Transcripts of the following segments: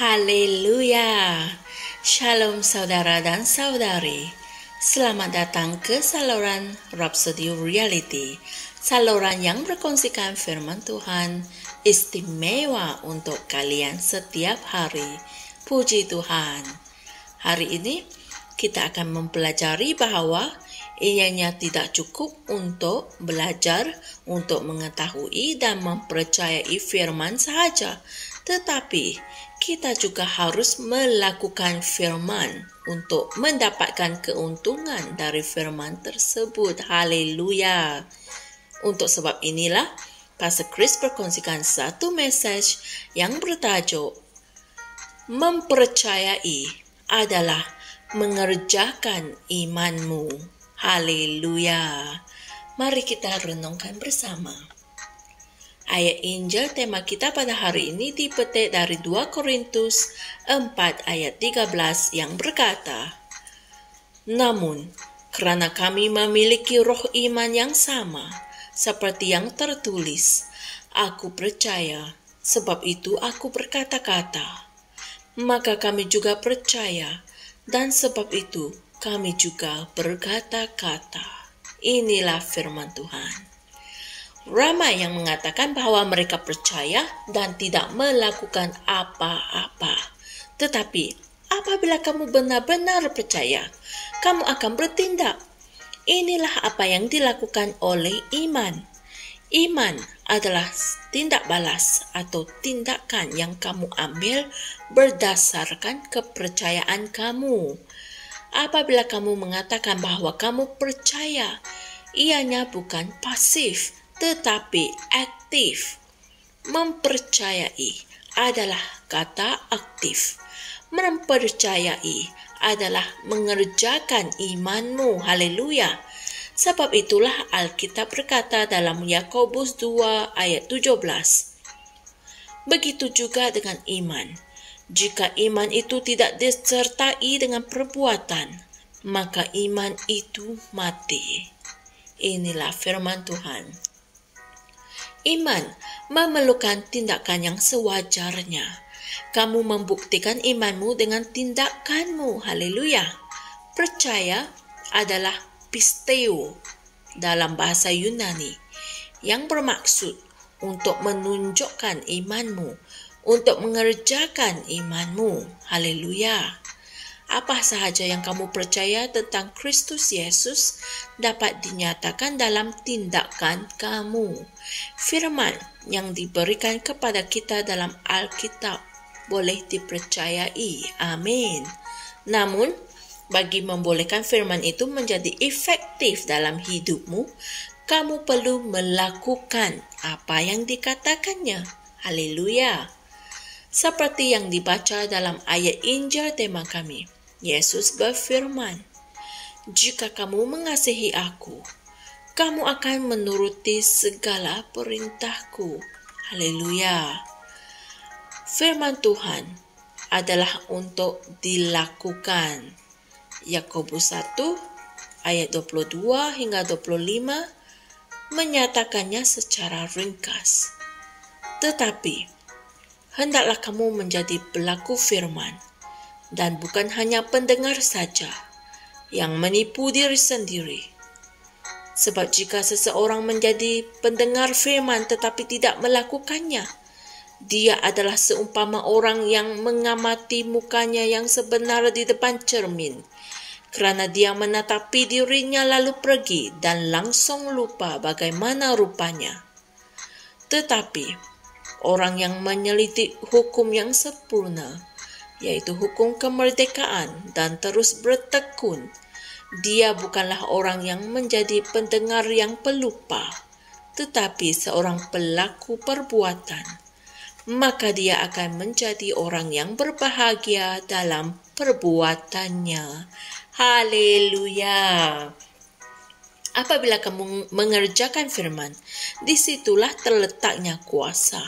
Haleluya. Shalom saudara dan saudari. Selamat datang ke saluran Rhapsody Reality. Saluran yang berkongsikan firman Tuhan istimewa untuk kalian setiap hari. Puji Tuhan. Hari ini kita akan mempelajari bahwa ianya tidak cukup untuk belajar, untuk mengetahui dan mempercayai firman sahaja. Tetapi kita juga harus melakukan firman untuk mendapatkan keuntungan dari firman tersebut. Haleluya. Untuk sebab inilah, Pastor Chris berkongsikan satu message yang bertajuk mempercayai adalah mengerjakan imanmu. Haleluya. Mari kita renungkan bersama. Ayat Injil tema kita pada hari ini dipetik dari 2 Korintus 4 ayat 13 yang berkata, "Namun, karena kami memiliki roh iman yang sama, seperti yang tertulis, aku percaya, sebab itu aku berkata-kata. Maka kami juga percaya, dan sebab itu kami juga berkata-kata." Inilah firman Tuhan. Ramai yang mengatakan bahwa mereka percaya dan tidak melakukan apa-apa. Tetapi, apabila kamu benar-benar percaya, kamu akan bertindak. Inilah apa yang dilakukan oleh iman. Iman adalah tindak balas atau tindakan yang kamu ambil berdasarkan kepercayaan kamu. Apabila kamu mengatakan bahwa kamu percaya, ianya bukan pasif, tetapi aktif. Mempercayai adalah kata aktif. Mempercayai adalah mengerjakan imanmu. Haleluya. Sebab itulah Alkitab berkata dalam Yakobus 2 ayat 17. Begitu juga dengan iman. Jika iman itu tidak disertai dengan perbuatan, maka iman itu mati. Inilah firman Tuhan. Iman memerlukan tindakan yang sewajarnya. Kamu membuktikan imanmu dengan tindakanmu. Haleluya. Percaya adalah pisteo dalam bahasa Yunani, yang bermaksud untuk menunjukkan imanmu, untuk mengerjakan imanmu. Haleluya. Apa sahaja yang kamu percaya tentang Kristus Yesus dapat dinyatakan dalam tindakan kamu. Firman yang diberikan kepada kita dalam Alkitab boleh dipercayai. Amin. Namun, bagi membolehkan firman itu menjadi efektif dalam hidupmu, kamu perlu melakukan apa yang dikatakannya. Haleluya. Seperti yang dibaca dalam ayat Injil tema kami. Yesus berfirman, "Jika kamu mengasihi aku, kamu akan menuruti segala perintahku." Haleluya. Firman Tuhan adalah untuk dilakukan. Yakobus 1 ayat 22 hingga 25 menyatakannya secara ringkas. Tetapi, hendaklah kamu menjadi pelaku firman, dan bukan hanya pendengar saja yang menipu diri sendiri. Sebab jika seseorang menjadi pendengar firman tetapi tidak melakukannya, dia adalah seumpama orang yang mengamati mukanya yang sebenar di depan cermin, kerana dia menatapi dirinya lalu pergi dan langsung lupa bagaimana rupanya. Tetapi orang yang menyelidik hukum yang sempurna, yaitu hukum kemerdekaan, dan terus bertekun, dia bukanlah orang yang menjadi pendengar yang pelupa, tetapi seorang pelaku perbuatan. Maka dia akan menjadi orang yang berbahagia dalam perbuatannya. Haleluya. Apabila kamu mengerjakan firman, disitulah terletaknya kuasa,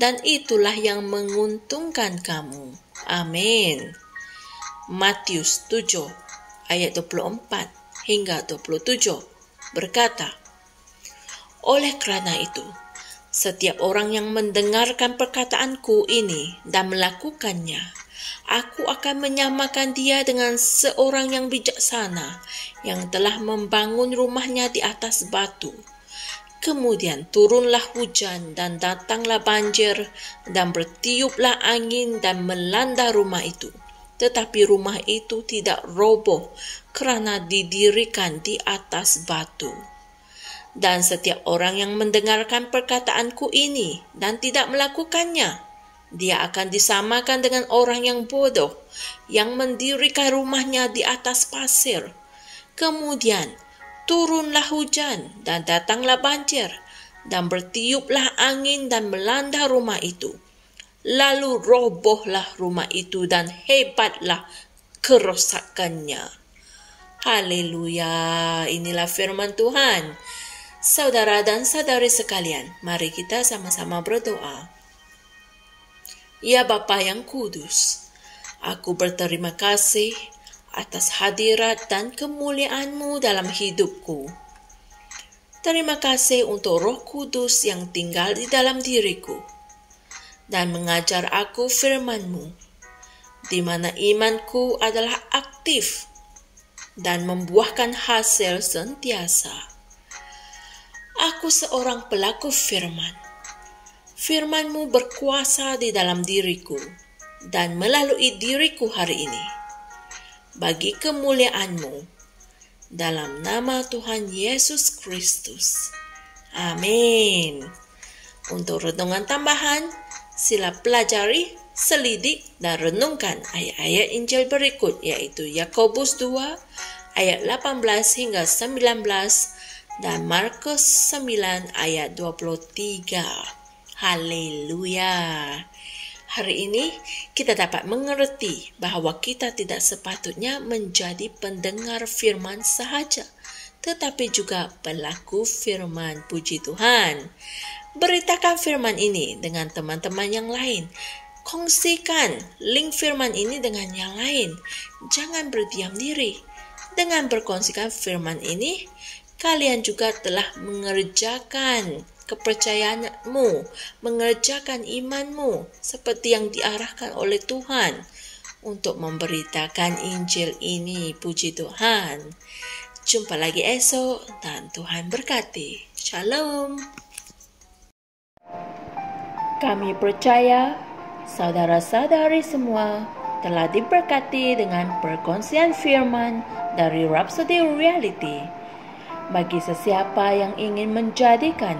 dan itulah yang menguntungkan kamu. Amin. Matius 7 ayat 24 hingga 27 berkata, "Oleh kerana itu, Setiap orang yang mendengarkan perkataanku ini dan melakukannya, aku akan menyamakan dia dengan seorang yang bijaksana yang telah membangun rumahnya di atas batu. Kemudian turunlah hujan dan datanglah banjir dan bertiuplah angin dan melanda rumah itu. Tetapi rumah itu tidak roboh kerana didirikan di atas batu. Dan setiap orang yang mendengarkan perkataanku ini dan tidak melakukannya, dia akan disamakan dengan orang yang bodoh yang mendirikan rumahnya di atas pasir. Kemudian turunlah hujan dan datanglah banjir dan bertiuplah angin dan melanda rumah itu. Lalu robohlah rumah itu dan hebatlah kerosakannya. Haleluya, inilah firman Tuhan. Saudara dan saudari sekalian, mari kita sama-sama berdoa. Ya Bapa yang kudus, aku berterima kasih atas hadirat dan kemuliaan-Mu dalam hidupku. Terima kasih untuk Roh Kudus yang tinggal di dalam diriku dan mengajar aku firman-Mu, di mana imanku adalah aktif dan membuahkan hasil sentiasa. Aku seorang pelaku firman. Firman-Mu berkuasa di dalam diriku dan melalui diriku hari ini. Bagi kemuliaan-Mu, dalam nama Tuhan Yesus Kristus. Amin. Untuk renungan tambahan, sila pelajari, selidik, dan renungkan ayat-ayat Injil berikut, yaitu Yakobus 2, ayat 18 hingga 19, dan Markus 9 ayat 23. Haleluya. Hari ini kita dapat mengerti bahwa kita tidak sepatutnya menjadi pendengar firman sahaja, tetapi juga pelaku firman. Puji Tuhan. Beritakan firman ini dengan teman-teman yang lain. Kongsikan link firman ini dengan yang lain. Jangan berdiam diri. Dengan berkongsikan firman ini, kalian juga telah mengerjakan kepercayaanmu, mengerjakan imanmu seperti yang diarahkan oleh Tuhan untuk memberitakan Injil ini. Puji Tuhan. Jumpa lagi esok dan Tuhan berkati. Shalom. Kami percaya saudara-saudari semua telah diberkati dengan perkongsian firman dari Rhapsody Reality. Bagi sesiapa yang ingin menjadikan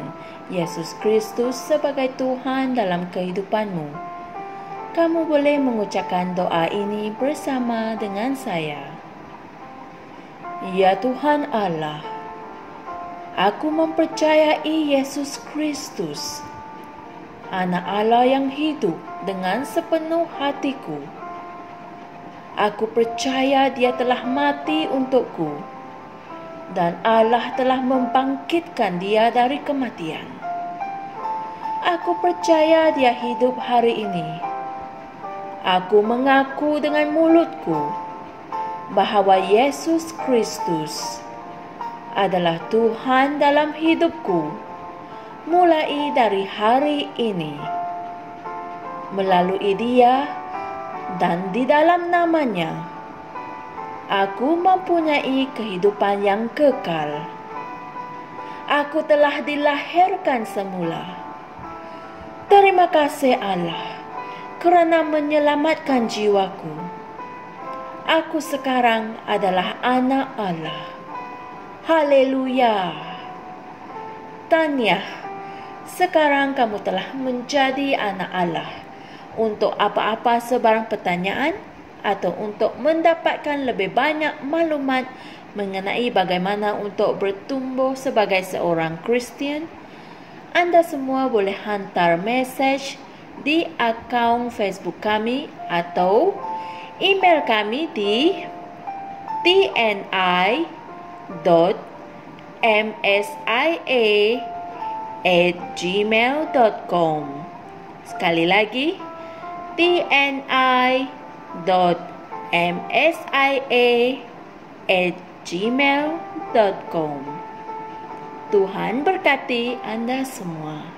Yesus Kristus sebagai Tuhan dalam kehidupanmu, kamu boleh mengucapkan doa ini bersama dengan saya. Ya Tuhan Allah, aku mempercayai Yesus Kristus, Anak Allah yang hidup dengan sepenuh hatiku. Aku percaya Dia telah mati untukku, dan Allah telah membangkitkan Dia dari kematian. Aku percaya Dia hidup hari ini. Aku mengaku dengan mulutku bahwa Yesus Kristus adalah Tuhan dalam hidupku mulai dari hari ini. Melalui Dia dan di dalam nama-Nya, aku mempunyai kehidupan yang kekal. Aku telah dilahirkan semula. Terima kasih Allah kerana menyelamatkan jiwaku. Aku sekarang adalah anak Allah. Haleluya. Tahniah, sekarang kamu telah menjadi anak Allah. Untuk apa-apa sebarang pertanyaan atau untuk mendapatkan lebih banyak maklumat mengenai bagaimana untuk bertumbuh sebagai seorang Kristian, Anda semua boleh hantar mesej di akaun Facebook kami atau email kami di tni.msia@gmail.com. Sekali lagi, tni.msia@gmail.com. Tuhan berkati Anda semua.